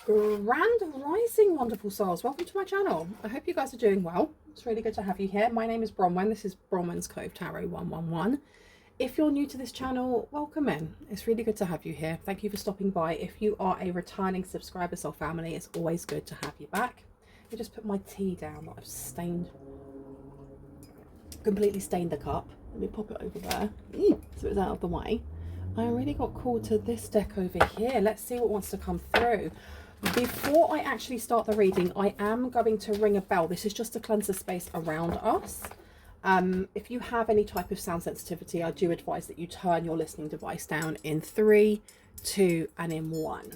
Grand Rising, wonderful souls. Welcome to my channel. I hope you guys are doing well. It's really good to have you here. My name is Bronwyn. This is Bronwyn's Cove Tarot 111. If you're new to this channel, welcome in. It's really good to have you here. Thank you for stopping by. If you are a returning subscriber, soul family, it's always good to have you back. I just put my tea down that I've stained, completely stained the cup. Let me pop it over there so it's out of the way. I already got called to this deck over here. Let's see what wants to come through. Before I actually start the reading, I am going to ring a bell. This is just to cleanse the space around us. If you have any type of sound sensitivity, I do advise that you turn your listening device down in 3, 2, and in 1.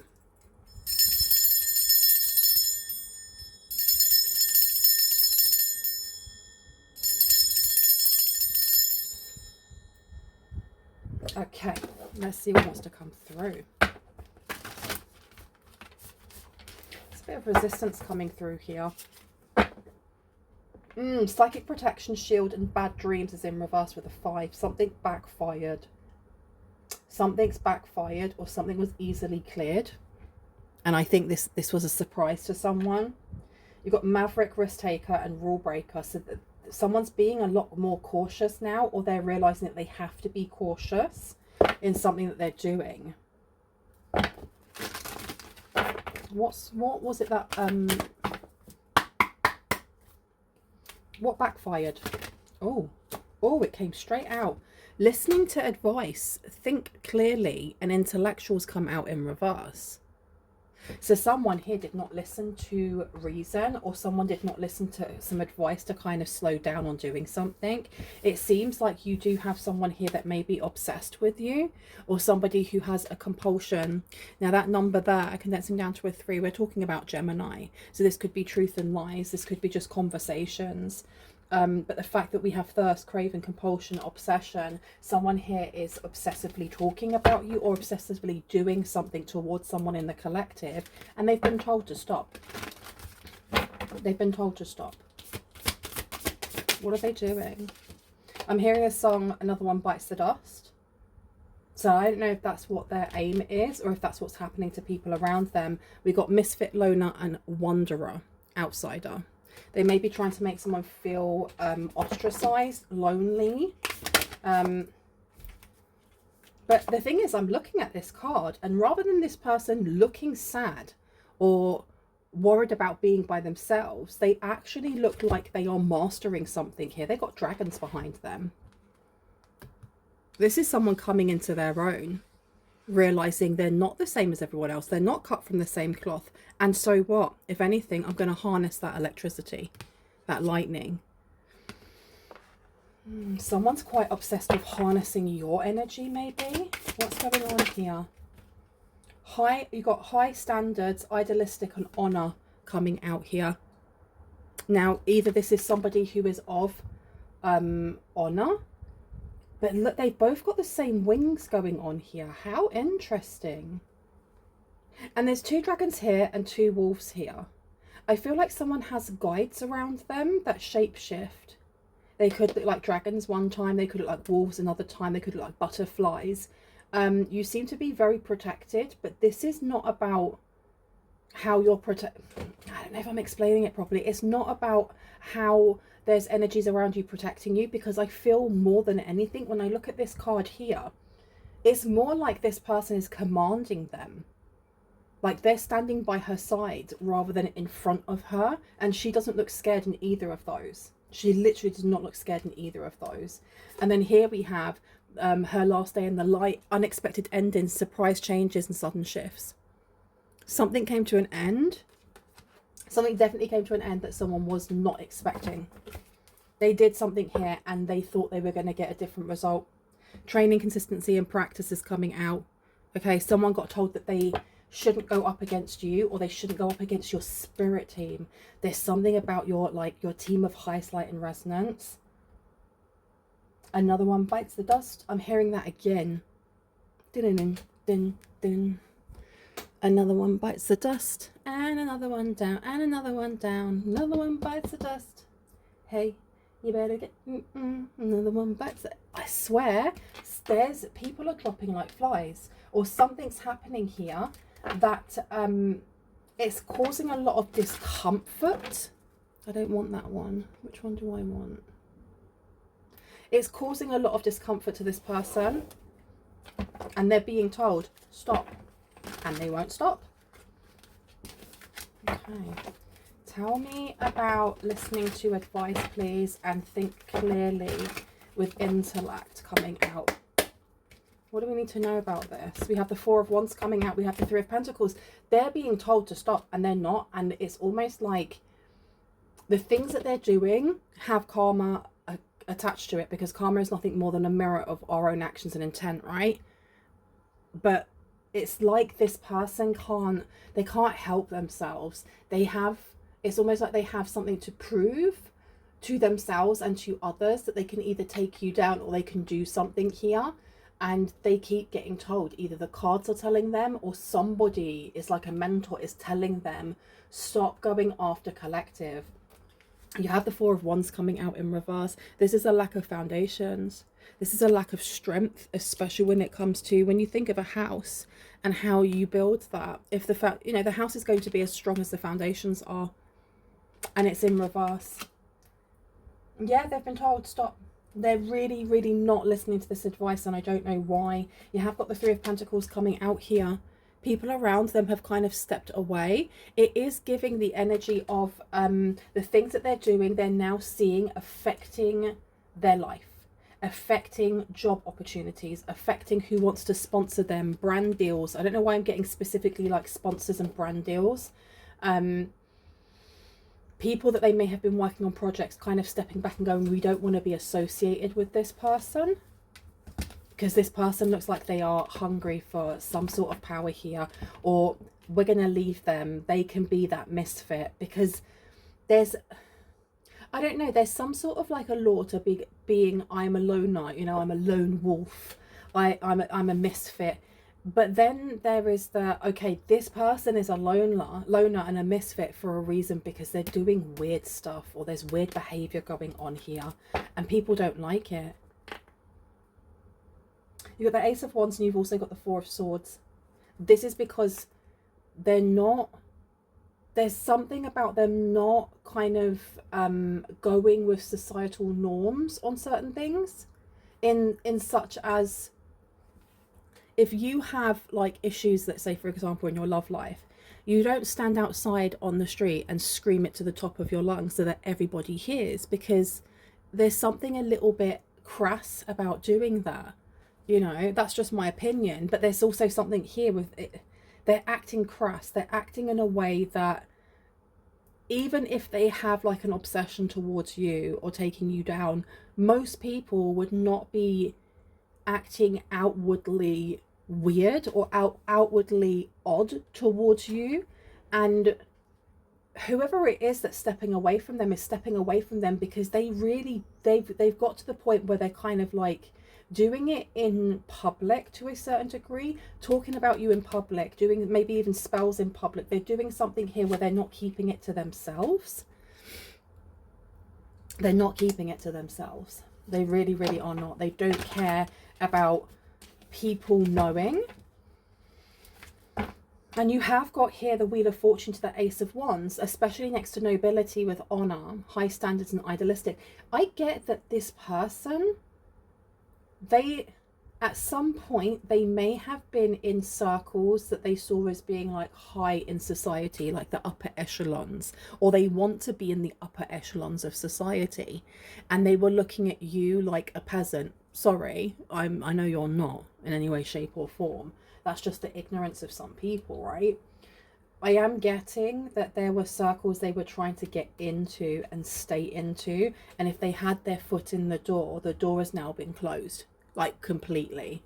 Okay, let's see what wants to come through. There's a bit of resistance coming through here. Psychic protection, shield, and bad dreams is in reverse with a 5. Something backfired. Something's backfired, or something was easily cleared. And I think this was a surprise to someone. You've got maverick, risk taker, and rule breaker. So that someone's being a lot more cautious now, or they're realizing that they have to be cautious in something that they're doing. What was it that what backfired? Oh, it came straight out. Listening to advice, think clearly, and intellectuals come out in reverse. So someone here did not listen to reason, or someone did not listen to some advice to kind of slow down on doing something. It seems like you do have someone here that may be obsessed with you, or somebody who has a compulsion. Now that number there, condensing down to a 3, we're talking about Gemini. So this could be truth and lies. This could be just conversations. But the fact that we have thirst, craving, compulsion, obsession, someone here is obsessively talking about you or obsessively doing something towards someone in the collective, and they've been told to stop. They've been told to stop. What are they doing? I'm hearing a song, Another One Bites the Dust. So I don't know if that's what their aim is, or if that's what's happening to people around them. We've got misfit, loner, and wanderer, outsider. They may be trying to make someone feel ostracized, lonely. But the thing is, I'm looking at this card, and rather than this person looking sad or worried about being by themselves, they actually look like they are mastering something here. They've got dragons behind them. This is someone coming into their own, realizing they're not the same as everyone else. They're not cut from the same cloth. And so what? If anything, I'm going to harness that electricity, that lightning. Someone's quite obsessed with harnessing your energy, maybe. What's going on here? You've got high standards, idealistic, and honor coming out here. Now, either this is somebody who is of honor, but look, they've both got the same wings going on here. How interesting. And there's 2 dragons here and 2 wolves here. I feel like someone has guides around them that shapeshift. They could look like dragons one time. They could look like wolves another time. They could look like butterflies. You seem to be very protected, but this is not about how you're protected. I don't know if I'm explaining it properly. It's not about how there's energies around you protecting you, because I feel more than anything when I look at this card here, it's more like this person is commanding them. Like they're standing by her side rather than in front of her, and she doesn't look scared in either of those. She literally does not look scared in either of those. And then here we have her last day in the light, unexpected endings, surprise changes, and sudden shifts. Something came to an end. Something definitely came to an end that someone was not expecting. They did something here and they thought they were going to get a different result. Training, consistency, and practice is coming out. Okay, someone got told that they shouldn't go up against you, or they shouldn't go up against your spirit team. There's something about your team of highest light and resonance. Another one bites the dust. I'm hearing that again. Din din din. Another one bites the dust, and another one down, and another one down. Another one bites the dust. Hey, you better get another one bites it. I swear, there's people are dropping like flies, or something's happening here that It's causing a lot of discomfort. I don't want that one. Which one do I want? It's causing a lot of discomfort to this person, and they're being told, stop, and they won't stop. Okay. Tell me about listening to advice, please, and think clearly with intellect coming out. What do we need to know about this? We have the Four of Wands coming out. We have the Three of Pentacles. They're being told to stop, and they're not. And it's almost like the things that they're doing have karma attached to it, because karma is nothing more than a mirror of our own actions and intent, right? But it's like this person can't help themselves. It's almost like they have something to prove to themselves and to others, that they can either take you down or they can do something here. And they keep getting told, either the cards are telling them or somebody is like a mentor is telling them, stop going after collective. You have the Four of Wands coming out in reverse. This is a lack of foundations. This is a lack of strength, especially when it comes to, when you think of a house and how you build that. If the house is going to be as strong as the foundations are, and it's in reverse. Yeah, they've been told stop. They're really, really not listening to this advice, and I don't know why. You have got the Three of Pentacles coming out here. People around them have kind of stepped away. It is giving the energy of the things that they're doing, they're now seeing affecting their life, affecting job opportunities, affecting who wants to sponsor them, brand deals. I don't know why I'm getting specifically like sponsors and brand deals. People that they may have been working on projects kind of stepping back and going, we don't want to be associated with this person, because this person looks like they are hungry for some sort of power here, or we're going to leave them. They can be that misfit, because there's, I don't know, there's some sort of like a law to being I'm a loner, you know, I'm a lone wolf, I'm a misfit. But then there is the, okay, this person is a loner and a misfit for a reason, because they're doing weird stuff, or there's weird behavior going on here and people don't like it. You've got the Ace of Wands and you've also got the Four of Swords. This is because they're not, there's something about them not kind of going with societal norms on certain things, in such as, if you have like issues, let's say for example in your love life, you don't stand outside on the street and scream it to the top of your lungs so that everybody hears, because there's something a little bit crass about doing that. You know, that's just my opinion. But there's also something here with it. They're acting crass. They're acting in a way that, even if they have like an obsession towards you or taking you down, most people would not be acting outwardly weird or outwardly odd towards you. And whoever it is that's stepping away from them is stepping away from them because they've got to the point where they're kind of like doing it in public to a certain degree, talking about you in public, doing maybe even spells in public. They're doing something here where they're not keeping it to themselves. They're not keeping it to themselves. They really, really are not. They don't care about people knowing. And you have got here the Wheel of Fortune to the Ace of Wands, especially next to nobility with honor, high standards and idealistic. I get that this person, at some point they may have been in circles that they saw as being like high in society, like the upper echelons, or they want to be in the upper echelons of society, and they were looking at you like a peasant. Sorry, I know you're not in any way, shape or form. That's just the ignorance of some people, right? I am getting that there were circles they were trying to get into and stay into, and if they had their foot in the door has now been closed, like completely.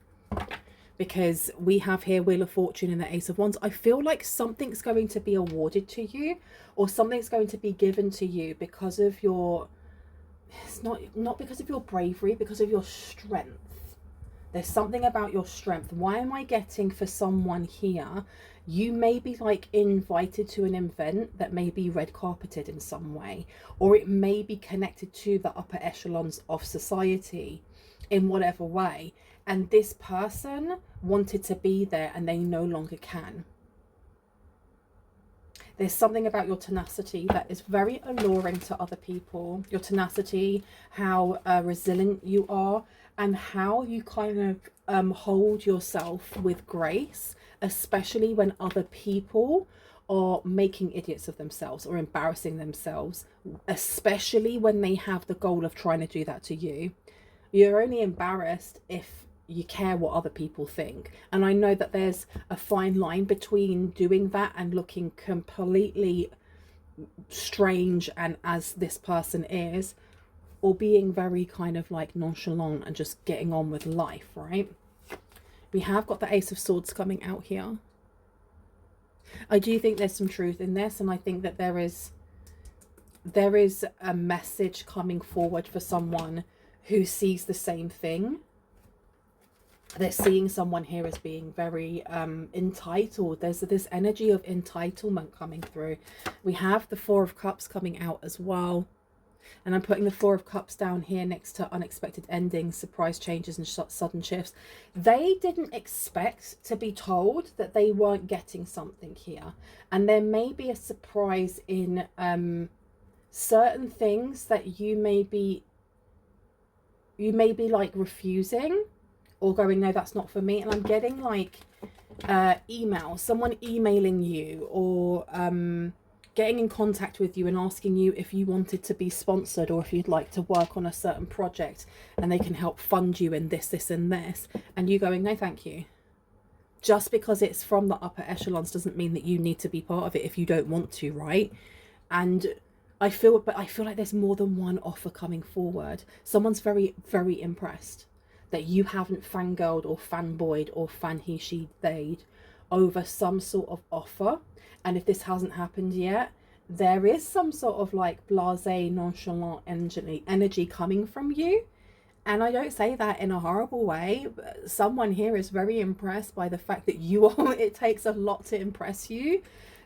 Because we have here Wheel of Fortune and the Ace of Wands. I feel like something's going to be awarded to you, or something's going to be given to you because of your, it's not because of your bravery, because of your strength. There's something about your strength. Why am I getting for someone here? You may be like invited to an event that may be red carpeted in some way, or it may be connected to the upper echelons of society in whatever way. And this person wanted to be there and they no longer can. There's something about your tenacity that is very alluring to other people. Your tenacity, how resilient you are, and how you kind of hold yourself with grace, especially when other people are making idiots of themselves or embarrassing themselves, especially when they have the goal of trying to do that to you. You're only embarrassed if you care what other people think. And I know that there's a fine line between doing that and looking completely strange, and as this person is, or being very kind of like nonchalant and just getting on with life, right? We have got the Ace of Swords coming out here. I do think there's some truth in this, and I think that there is a message coming forward for someone who sees the same thing. They're seeing someone here as being very entitled. There's this energy of entitlement coming through. We have the Four of Cups coming out as well. And I'm putting the Four of Cups down here next to unexpected endings, surprise changes and sudden shifts. They didn't expect to be told that they weren't getting something here. And there may be a surprise in certain things that you may be like refusing or going, no, that's not for me. And I'm getting like email, someone emailing you, or getting in contact with you and asking you if you wanted to be sponsored or if you'd like to work on a certain project and they can help fund you in this, this and this, and you going, no thank you. Just because it's from the upper echelons doesn't mean that you need to be part of it if you don't want to, right? And I feel like there's more than one offer coming forward. Someone's very, very impressed that you haven't fangirled or fanboyed or fan he she they'd over some sort of offer. And if this hasn't happened yet, there is some sort of like blasé, nonchalant energy coming from you. And I don't say that in a horrible way. But someone here is very impressed by the fact that you are, it takes a lot to impress you.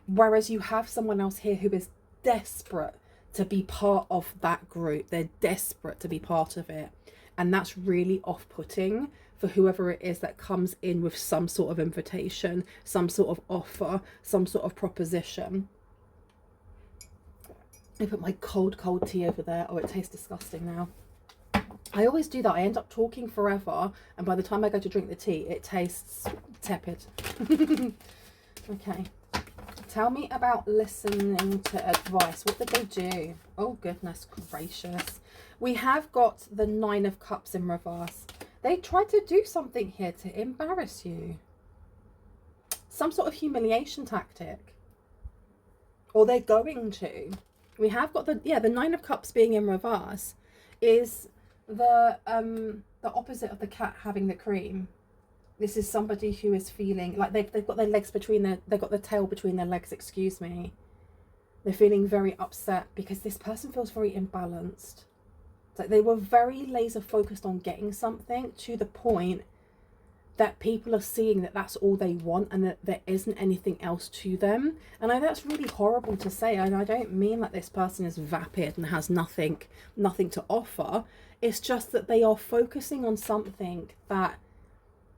Whereas you have someone else here who is desperate to be part of that group. They're desperate to be part of it. And that's really off-putting for whoever it is that comes in with some sort of invitation, some sort of offer, some sort of proposition. I put my cold tea over there. Oh, it tastes disgusting now. I always do that. I end up talking forever, and by the time I go to drink the tea, it tastes tepid. Okay. Tell me about listening to advice. What did they do? Oh, goodness gracious. We have got the Nine of Cups in reverse. They tried to do something here to embarrass you. Some sort of humiliation tactic. Or they're going to. We have got the Nine of Cups being in reverse is the opposite of the cat having the cream. This is somebody who is feeling like they've got their legs between they've got the tail between their legs, excuse me. They're feeling very upset because this person feels very imbalanced. Like they were very laser focused on getting something to the point that people are seeing that that's all they want and that there isn't anything else to them. And I know that's really horrible to say, and I don't mean that this person is vapid and has nothing to offer. It's just that they are focusing on something that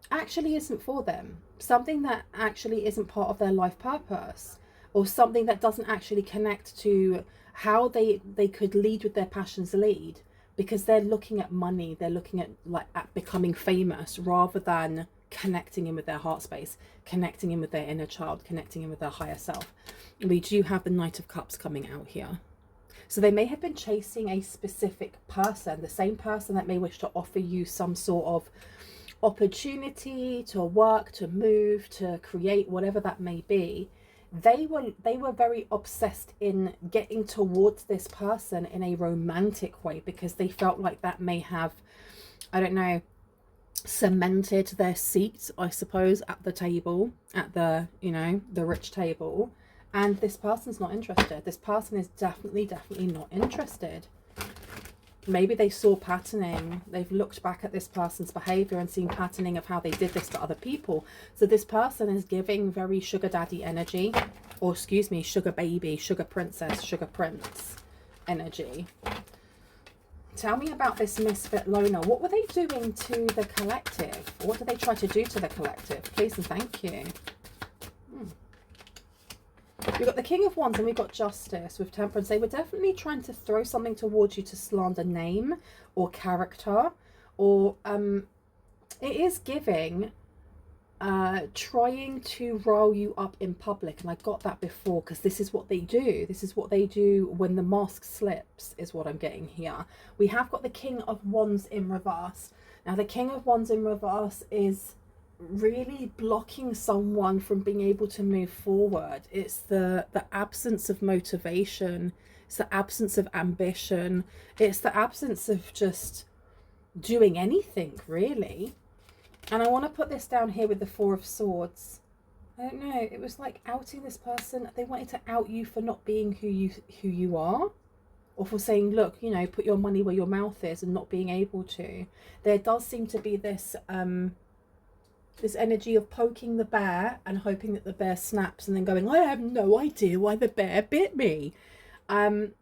actually isn't for them, something that actually isn't part of their life purpose, or something that doesn't actually connect to how they could lead with their passions lead. Because they're looking at money, they're looking at becoming famous rather than connecting in with their heart space, connecting in with their inner child, connecting in with their higher self. We do have the Knight of Cups coming out here. So they may have been chasing a specific person, the same person that may wish to offer you some sort of opportunity to work, to move, to create, whatever that may be. They were very obsessed in getting towards this person in a romantic way because they felt like that may have, I don't know, cemented their seat, I suppose, at the table, at the, you know, the rich table. And this person's not interested. This person is definitely not interested. Maybe they saw patterning. They've looked back at this person's behavior and seen patterning of how they did this to other people. So this person is giving very sugar daddy energy, or excuse me, sugar baby, sugar princess, sugar prince energy. Tell me about this misfit loner. What were they doing to the collective? What did they try to do to the collective? Please and thank you. We've got the King of Wands and we've got Justice with Temperance. They were definitely trying to throw something towards you to slander name or character, or it is giving trying to rile you up in public. And I got that before, because this is what they do. This is what they do when the mask slips, is what I'm getting here. We have got the King of Wands in reverse. Now the King of Wands in reverse is really blocking someone from being able to move forward. It's the absence of motivation, it's the absence of ambition, it's the absence of just doing anything really. And I want to put this down here with the Four of Swords. I don't know, it was like outing this person. They wanted to out you for not being who you are, or for saying, look, you know, put your money where your mouth is, and not being able to. There does seem to be this this energy of poking the bear and hoping that the bear snaps, and then going, I have no idea why the bear bit me. When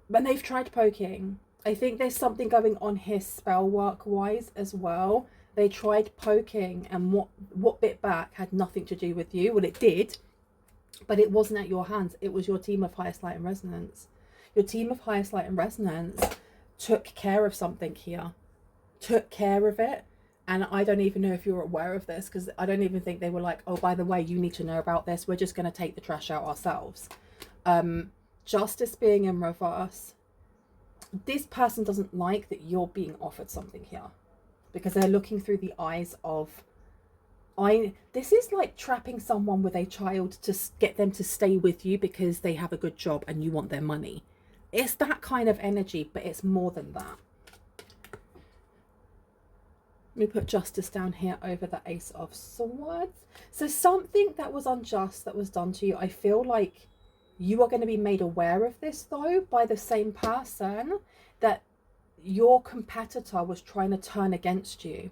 they've tried poking, I think there's something going on here spell work wise as well. They tried poking, and what bit back had nothing to do with you. Well, it did, but it wasn't at your hands. It was your team of highest light and resonance. Your team of highest light and resonance took care of something here, took care of it. And I don't even know if you're aware of this, because I don't even think they were like, oh, by the way, you need to know about this. We're just going to take the trash out ourselves. Justice being in reverse. This person doesn't like that you're being offered something here, because they're looking through the eyes of, this is like trapping someone with a child to get them to stay with you because they have a good job and you want their money. It's that kind of energy, but it's more than that. Let me put Justice down here over the Ace of Swords. So something that was unjust that was done to you, I feel like you are going to be made aware of this though by the same person that your competitor was trying to turn against you,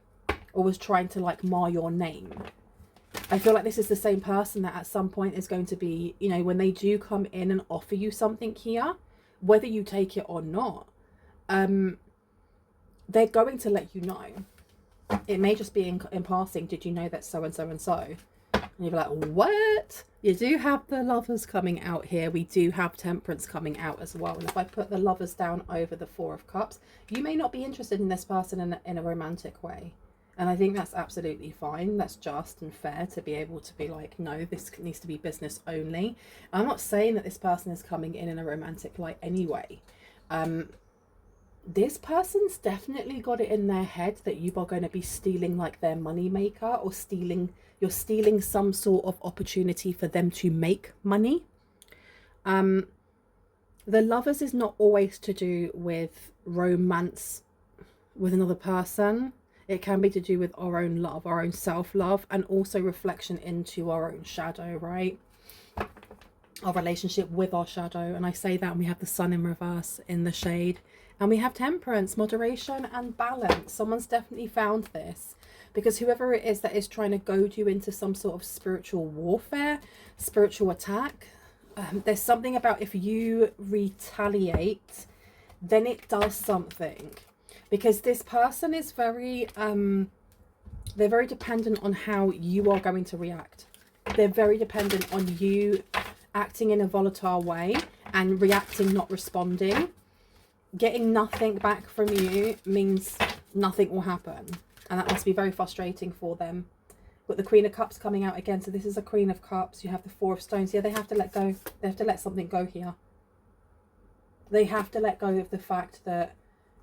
or was trying to like mar your name. I feel like this is the same person that at some point is going to be, you know, when they do come in and offer you something here, whether you take it or not, they're going to let you know. It may just be in passing, did you know that so and so and so? And you'll be like, what? You do have the Lovers coming out here. We do have Temperance coming out as well. And if I put the Lovers down over the Four of Cups, you may not be interested in this person in a romantic way. And I think that's absolutely fine. That's just and fair to be able to be like, no, this needs to be business only. I'm not saying that this person is coming in a romantic light anyway. This person's definitely got it in their head that you are going to be stealing like their money maker, or you're stealing some sort of opportunity for them to make money. The Lovers is not always to do with romance with another person. It can be to do with our own love, our own self-love, and also reflection into our own shadow, right? Our relationship with our shadow. And I say that, and we have the Sun in reverse in the shade. And we have Temperance, moderation and balance. Someone's definitely found this, because whoever it is that is trying to goad you into some sort of spiritual warfare, spiritual attack, there's something about if you retaliate, then it does something. Because this person is very, they're very dependent on how you are going to react. They're very dependent on you acting in a volatile way and reacting, not responding. Getting nothing back from you means nothing will happen, and that must be very frustrating for them. Got the Queen of Cups coming out again, so this is a Queen of Cups. You have the Four of Stones. Yeah, they have to let go. They have to let something go here. They have to let go of the fact that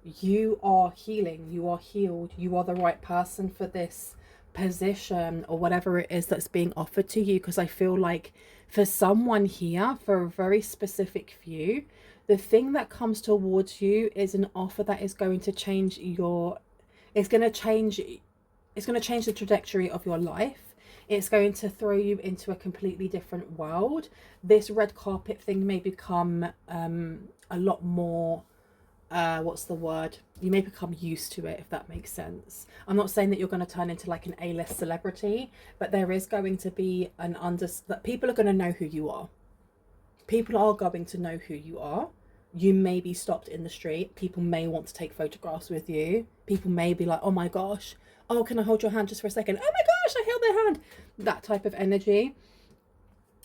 you are healing, you are healed, you are the right person for this position or whatever it is that's being offered to you. Because I feel like for someone here, for a very specific few, the thing that comes towards you is an offer that is going to change it's going to change the trajectory of your life. It's going to throw you into a completely different world. This red carpet thing may become a lot more, what's the word? You may become used to it, if that makes sense. I'm not saying that you're going to turn into like an A-list celebrity, but there is going to be that people are going to know who you are. People are going to know who you are. You may be stopped in the street. People may want to take photographs with you. People may be like, oh my gosh, oh, can I hold your hand just for a second? Oh my gosh, I held their hand. That type of energy.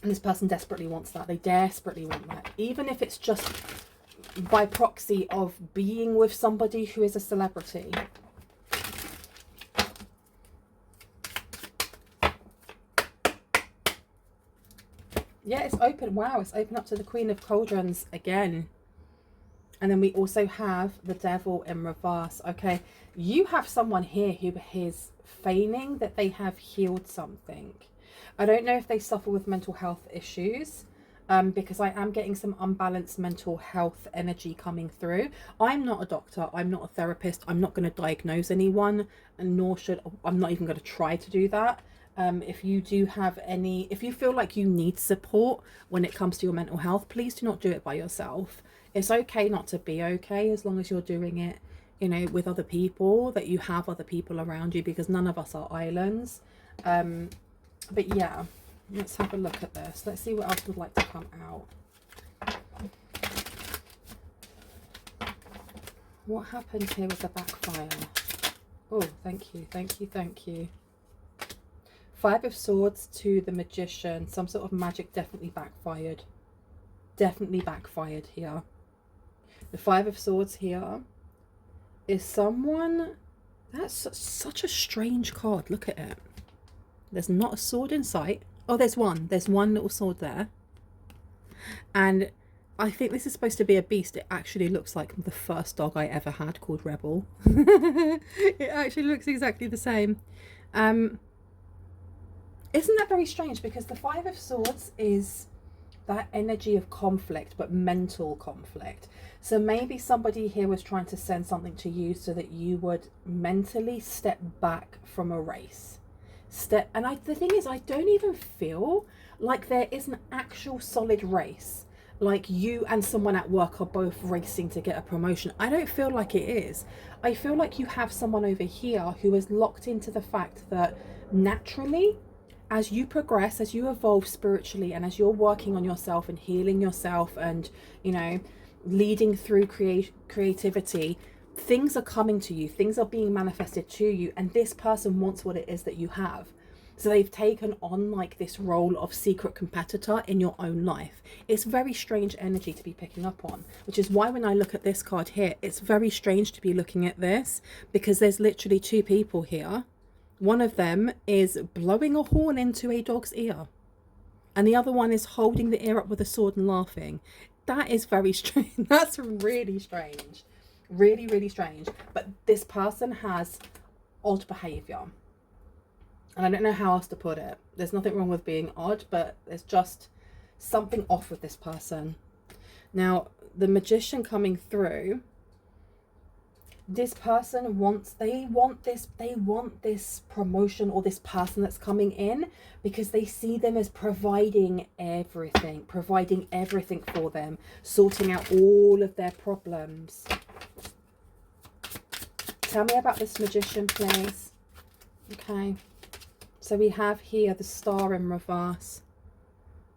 And this person desperately wants that. They desperately want that. Even if it's just by proxy of being with somebody who is a celebrity. Yeah, it's open. Wow, it's open up to the Queen of Cauldrons again. And then we also have the Devil in reverse. Okay, you have someone here who is feigning that they have healed something. I don't know if they suffer with mental health issues, because I am getting some unbalanced mental health energy coming through. I'm not a doctor. I'm not a therapist. I'm not going to diagnose anyone, and nor should I'm not even going to try to do that. If you do have any, if you feel like you need support when it comes to your mental health, please do not do it by yourself. It's okay not to be okay, as long as you're doing it, you know, with other people, that you have other people around you, because none of us are islands. But yeah, let's have a look at this. Let's see what else would like to come out. What happened here with the backfire? Oh, thank you, thank you, thank you. Five of Swords to the Magician. Some sort of magic definitely backfired. Definitely backfired here. The Five of Swords here is someone... That's such a strange card. Look at it. There's not a sword in sight. Oh, there's one. There's one little sword there. And I think this is supposed to be a beast. It actually looks like the first dog I ever had, called Rebel. It actually looks exactly the same. Isn't that very strange? Because the Five of Swords is that energy of conflict, but mental conflict. So maybe somebody here was trying to send something to you so that you would mentally step back from a race. The thing is, I don't even feel like there is an actual solid race. Like you and someone at work are both racing to get a promotion. I don't feel like it is. I feel like you have someone over here who is locked into the fact that naturally, as you progress, as you evolve spiritually, and as you're working on yourself and healing yourself and, you know, leading through creativity, things are coming to you, things are being manifested to you, and this person wants what it is that you have. So they've taken on like this role of secret competitor in your own life. It's very strange energy to be picking up on, which is why when I look at this card here, it's very strange to be looking at this, because there's literally two people here. One of them is blowing a horn into a dog's ear, and the other one is holding the ear up with a sword and laughing. That is very strange. That's really strange. Really, really strange. But this person has odd behavior. And I don't know how else to put it. There's nothing wrong with being odd, but there's just something off with this person. Now, the Magician coming through, this person they want this promotion, or this person that's coming in, because they see them as providing everything for them, sorting out all of their problems. Tell me about this Magician, please. Okay, so we have here the Star in reverse.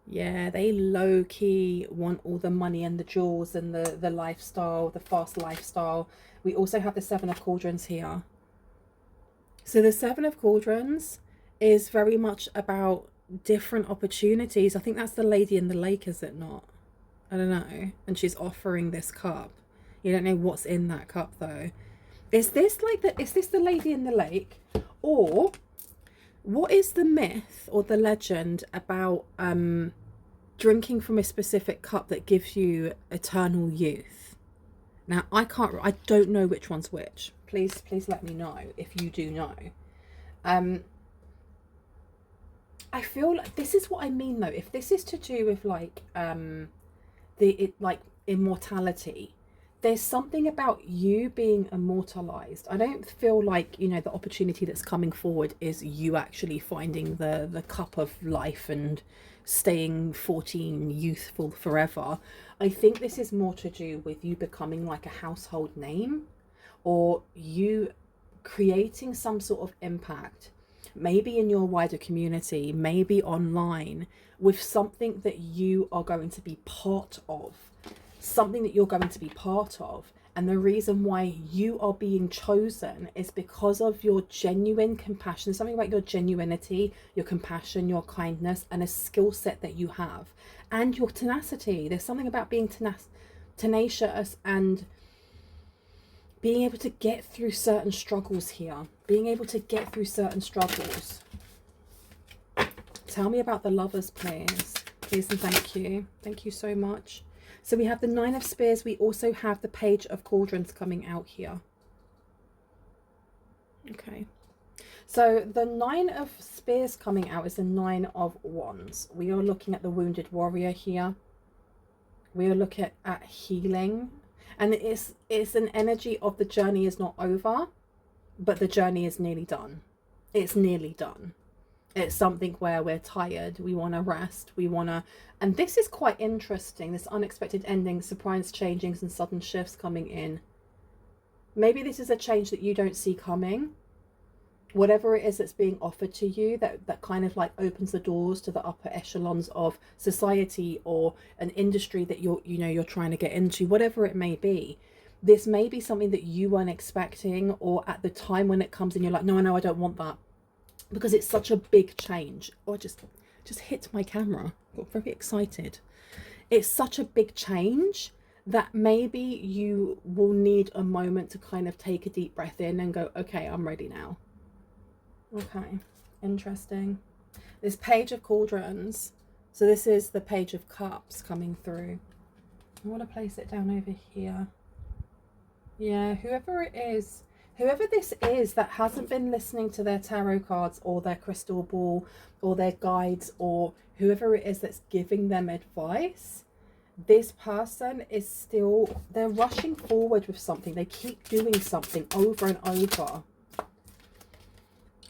Yeah, they low-key want all the money and the jewels and the lifestyle, the fast lifestyle. We also have the Seven of Cauldrons here. So the Seven of Cauldrons is very much about different opportunities. I think that's the Lady in the Lake, is it not? I don't know. And she's offering this cup. You don't know what's in that cup, though. Is this the Lady in the Lake? Or what is the myth or the legend about drinking from a specific cup that gives you eternal youth? Now, I don't know which one's which. Please let me know if you do know. I feel like this is what I mean, though. If this is to do with like like immortality, there's something about you being immortalized. I don't feel like, you know, the opportunity that's coming forward is you actually finding the cup of life and staying 14 youthful forever. I think this is more to do with you becoming like a household name, or you creating some sort of impact, maybe in your wider community, maybe online, with something that you are going to be part of. Something that you're going to be part of, And the reason why you are being chosen is because of your genuine compassion. There's something about your genuinity, your compassion, your kindness, and a skill set that you have. And your tenacity. There's something about being tenacious and being able to get through certain struggles here. Being able to get through certain struggles. Tell me about the lovers, please. Please and thank you. Thank you so much. So we have the Nine of Spears. We also have the Page of Cauldrons coming out here. Okay. So the Nine of Spears coming out is the Nine of Wands. We are looking at the wounded warrior here. We are looking at healing. And it's an energy of the journey is not over, but the journey is nearly done. It's nearly done. It's something where we're tired, we want to rest, we want to... And this is quite interesting, this unexpected ending, surprise changings and sudden shifts coming in. Maybe this is a change that you don't see coming. Whatever it is that's being offered to you, that kind of like opens the doors to the upper echelons of society or an industry that you're trying to get into, whatever it may be. This may be something that you weren't expecting, or at the time when it comes in, you're like, no, I don't want that. Because it's such a big change. Oh, I just hit my camera. Got very excited. It's such a big change that maybe you will need a moment to kind of take a deep breath in and go, okay, I'm ready now. Okay, interesting. This Page of Cauldrons. So this is the Page of Cups coming through. I want to place it down over here. Yeah, whoever this is that hasn't been listening to their tarot cards or their crystal ball or their guides, or whoever it is that's giving them advice, this person is still, they're rushing forward with something. They keep doing something over and over.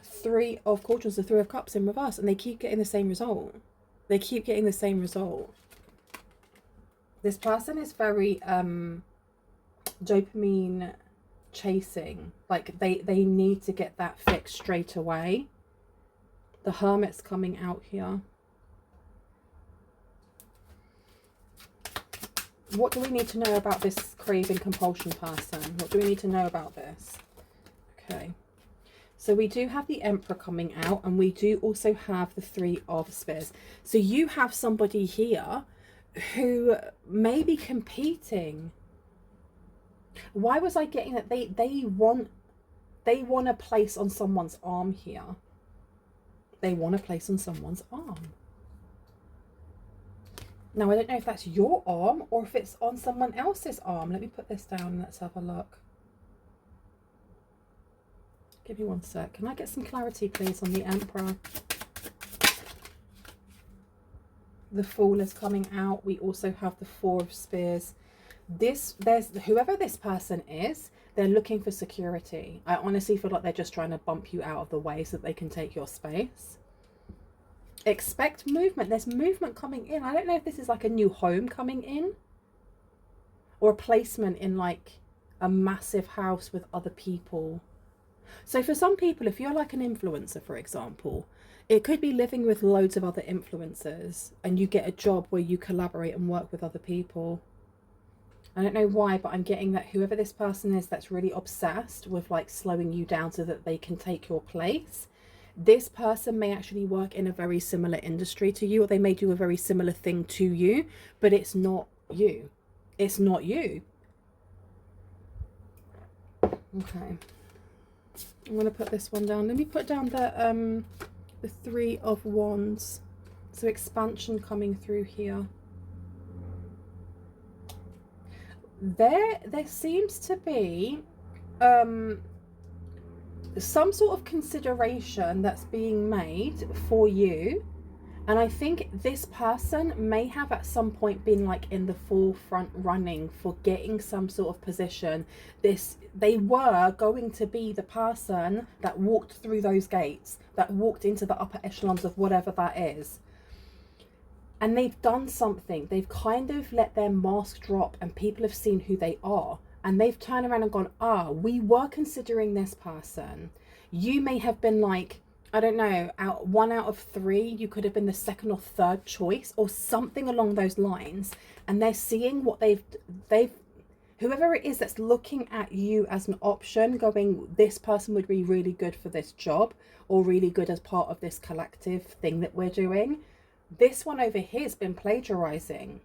Three of Cauldrons, the Three of Cups in reverse, and they keep getting the same result. They keep getting the same result. This person is very dopamine chasing, like they need to get that fixed straight away. The Hermit's coming out here. What do we need to know about this craving compulsion person? What do we need to know about this? Okay, so we do have the Emperor coming out, and we do also have the Three of Spears. So you have somebody here who may be competing. Why was I getting that they want a place on someone's arm here? They want a place on someone's arm. Now, I don't know if that's your arm or if it's on someone else's arm. Let me put this down and let's have a look. Give me one sec. Can I get some clarity, please, on the Emperor? The Fool is coming out. We also have the Four of Spears. Whoever this person is, they're looking for security. I honestly feel like they're just trying to bump you out of the way so that they can take your space. Expect movement. There's movement coming in. I don't know if this is like a new home coming in, or a placement in like a massive house with other people. So for some people, if you're like an influencer, for example, it could be living with loads of other influencers and you get a job where you collaborate and work with other people. I don't know why, but I'm getting that whoever this person is that's really obsessed with like slowing you down so that they can take your place, this person may actually work in a very similar industry to you, or they may do a very similar thing to you, but it's not you. It's not you. Okay. I'm going to put this one down. Let me put down the Three of Wands. So expansion coming through here. There seems to be some sort of consideration that's being made for you, and I think this person may have at some point been like in the forefront running for getting some sort of position. They were going to be the person that walked through those gates, that walked into the upper echelons of whatever that is. And they've done something. They've kind of let their mask drop and people have seen who they are. And they've turned around and gone, we were considering this person. You may have been like, I don't know, one out of three. You could have been the second or third choice or something along those lines. And they're seeing what they've Whoever it is that's looking at you as an option, going, this person would be really good for this job, or really good as part of this collective thing that we're doing. This one over here has been plagiarizing.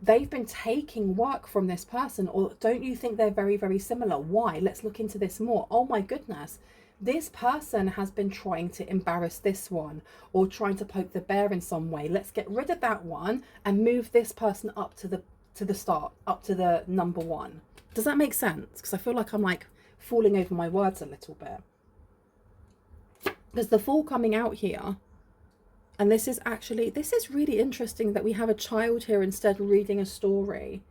They've been taking work from this person. Or don't you think they're very, very similar? Why? Let's look into this more. Oh my goodness. This person has been trying to embarrass this one, or trying to poke the bear in some way. Let's get rid of that one and move this person up to the start, up to the number one. Does that make sense? Because I feel like I'm like falling over my words a little bit. There's the Fool coming out here. And this is really interesting that we have a child here instead of reading a story.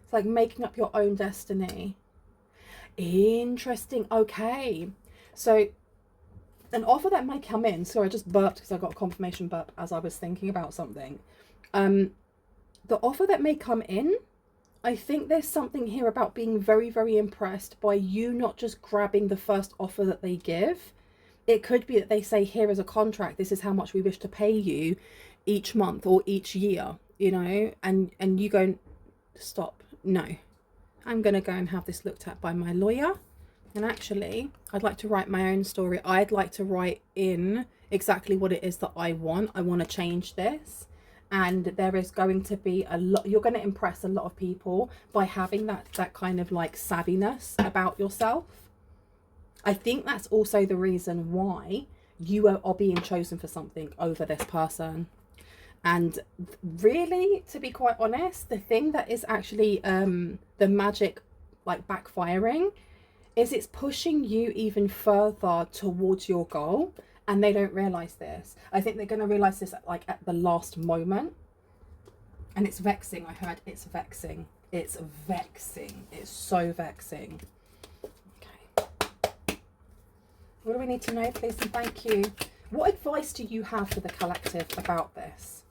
It's like making up your own destiny. Interesting. Okay. So an offer that might come in. So I just burped because I got a confirmation burp as I was thinking about something. The offer that may come in, I think there's something here about being very, very impressed by you not just grabbing the first offer that they give. It could be that they say, here is a contract, this is how much we wish to pay you each month or each year, you know, and you go, stop, no, I'm going to go and have this looked at by my lawyer. And actually, I'd like to write my own story. I'd like to write in exactly what it is that I want. I want to change this. And there is going to be a lot, you're going to impress a lot of people by having that kind of like savviness about yourself. I think that's also the reason why you are being chosen for something over this person. And really, to be quite honest, the thing that is actually the magic like backfiring is it's pushing you even further towards your goal. And they don't realize this. I think they're going to realize this at the last moment. And it's vexing. I heard it's vexing. It's vexing. It's so vexing. Okay. What do we need to know, please and thank you? What advice do you have for the collective about this?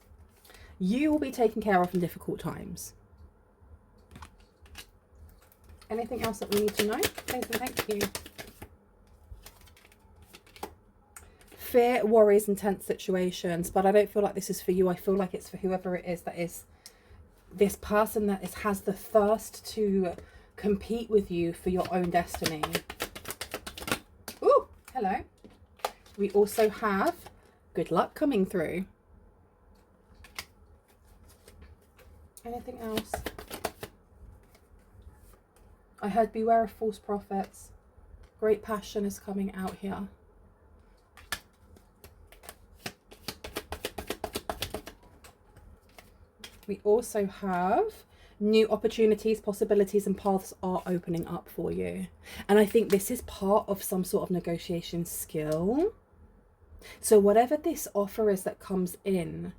You will be taken care of in difficult times. Anything else that we need to know, please and thank you? Fear, worries, and tense situations, but I don't feel like this is for you. I feel like it's for whoever it is that is this person that has the thirst to compete with you for your own destiny. Ooh, hello. We also have good luck coming through. Anything else? I heard beware of false prophets. Great passion is coming out here. We also have new opportunities, possibilities, and paths are opening up for you. And I think this is part of some sort of negotiation skill. So whatever this offer is that comes in,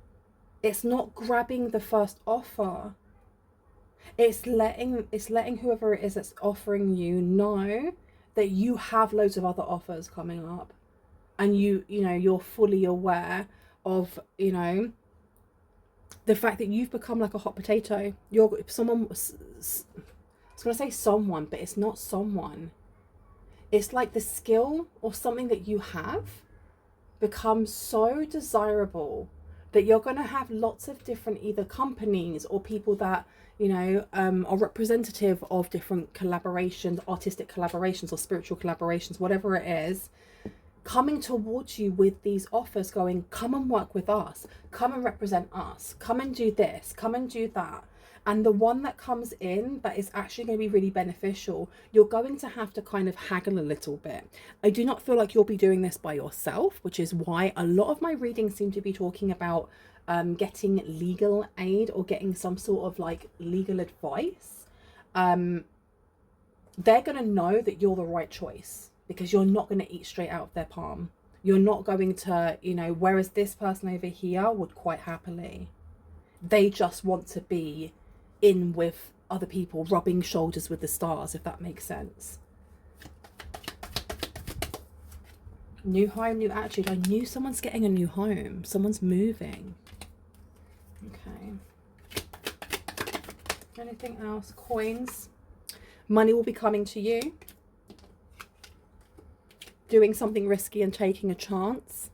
it's not grabbing the first offer. It's letting whoever it is that's offering you know that you have loads of other offers coming up. And you know, you're fully aware of, you know, the fact that you've become like a hot potato. You're someone, I was going to say someone, but it's not someone. It's like the skill or something that you have becomes so desirable that you're going to have lots of different either companies or people that, you know, are representative of different collaborations, artistic collaborations or spiritual collaborations, whatever it is, coming towards you with these offers going, come and work with us, come and represent us, come and do this, come and do that. And the one that comes in that is actually going to be really beneficial, you're going to have to kind of haggle a little bit. I do not feel like you'll be doing this by yourself, which is why a lot of my readings seem to be talking about getting legal aid or getting some sort of like legal advice. They're going to know that you're the right choice, because you're not going to eat straight out of their palm. You're not going to, you know, whereas this person over here would quite happily. They just want to be in with other people, rubbing shoulders with the stars, if that makes sense. New home, new attitude. I knew someone's getting a new home. Someone's moving. Okay. Anything else? Coins. Money will be coming to you. Doing something risky and taking a chance.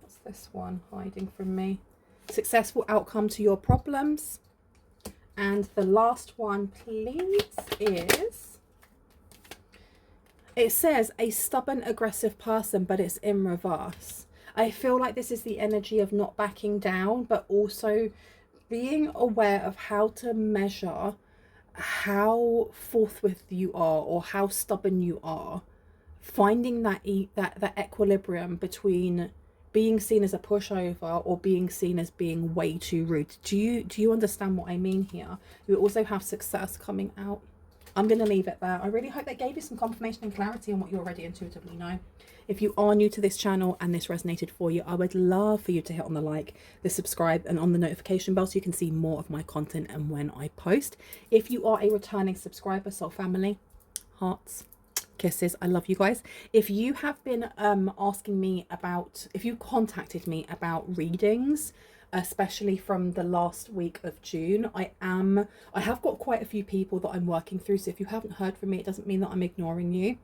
What's this one hiding from me? Successful outcome to your problems. And the last one, please, is... It says a stubborn, aggressive person, but it's in reverse. I feel like this is the energy of not backing down, but also being aware of how to measure how forthwith you are or how stubborn you are. Finding that equilibrium between being seen as a pushover or being seen as being way too rude. Do you understand what I mean here? You also have success coming out. I'm going to leave it there. I really hope that gave you some confirmation and clarity on what you already intuitively know. If you are new to this channel and this resonated for you, I would love for you to hit on the like, the subscribe, and on the notification bell so you can see more of my content and when I post. If you are a returning subscriber, soul family, hearts, kisses, I love you guys. If you have been asking me about, if you contacted me about readings, especially from the last week of June, I have got quite a few people that I'm working through. So if you haven't heard from me, it doesn't mean that I'm ignoring you.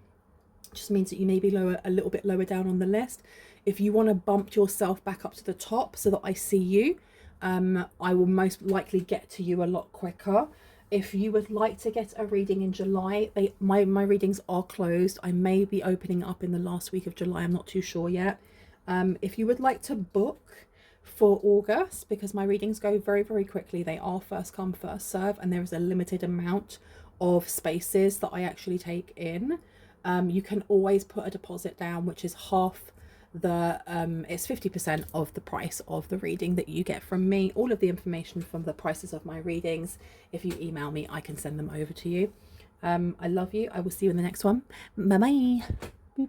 It just means that you may be a little bit lower down on the list. If you want to bump yourself back up to the top so that I see you, I will most likely get to you a lot quicker. If you would like to get a reading in July, my readings are closed. I may be opening up in the last week of July. I'm not too sure yet. If you would like to book for August, because my readings go very, very quickly. They are first come, first serve, and there is a limited amount of spaces that I actually take in. You can always put a deposit down, which is half the it's 50% of the price of the reading that you get from me. All of the information from the prices of my readings, if you email me, I can send them over to you. I love you. I will see you in the next one. Bye bye.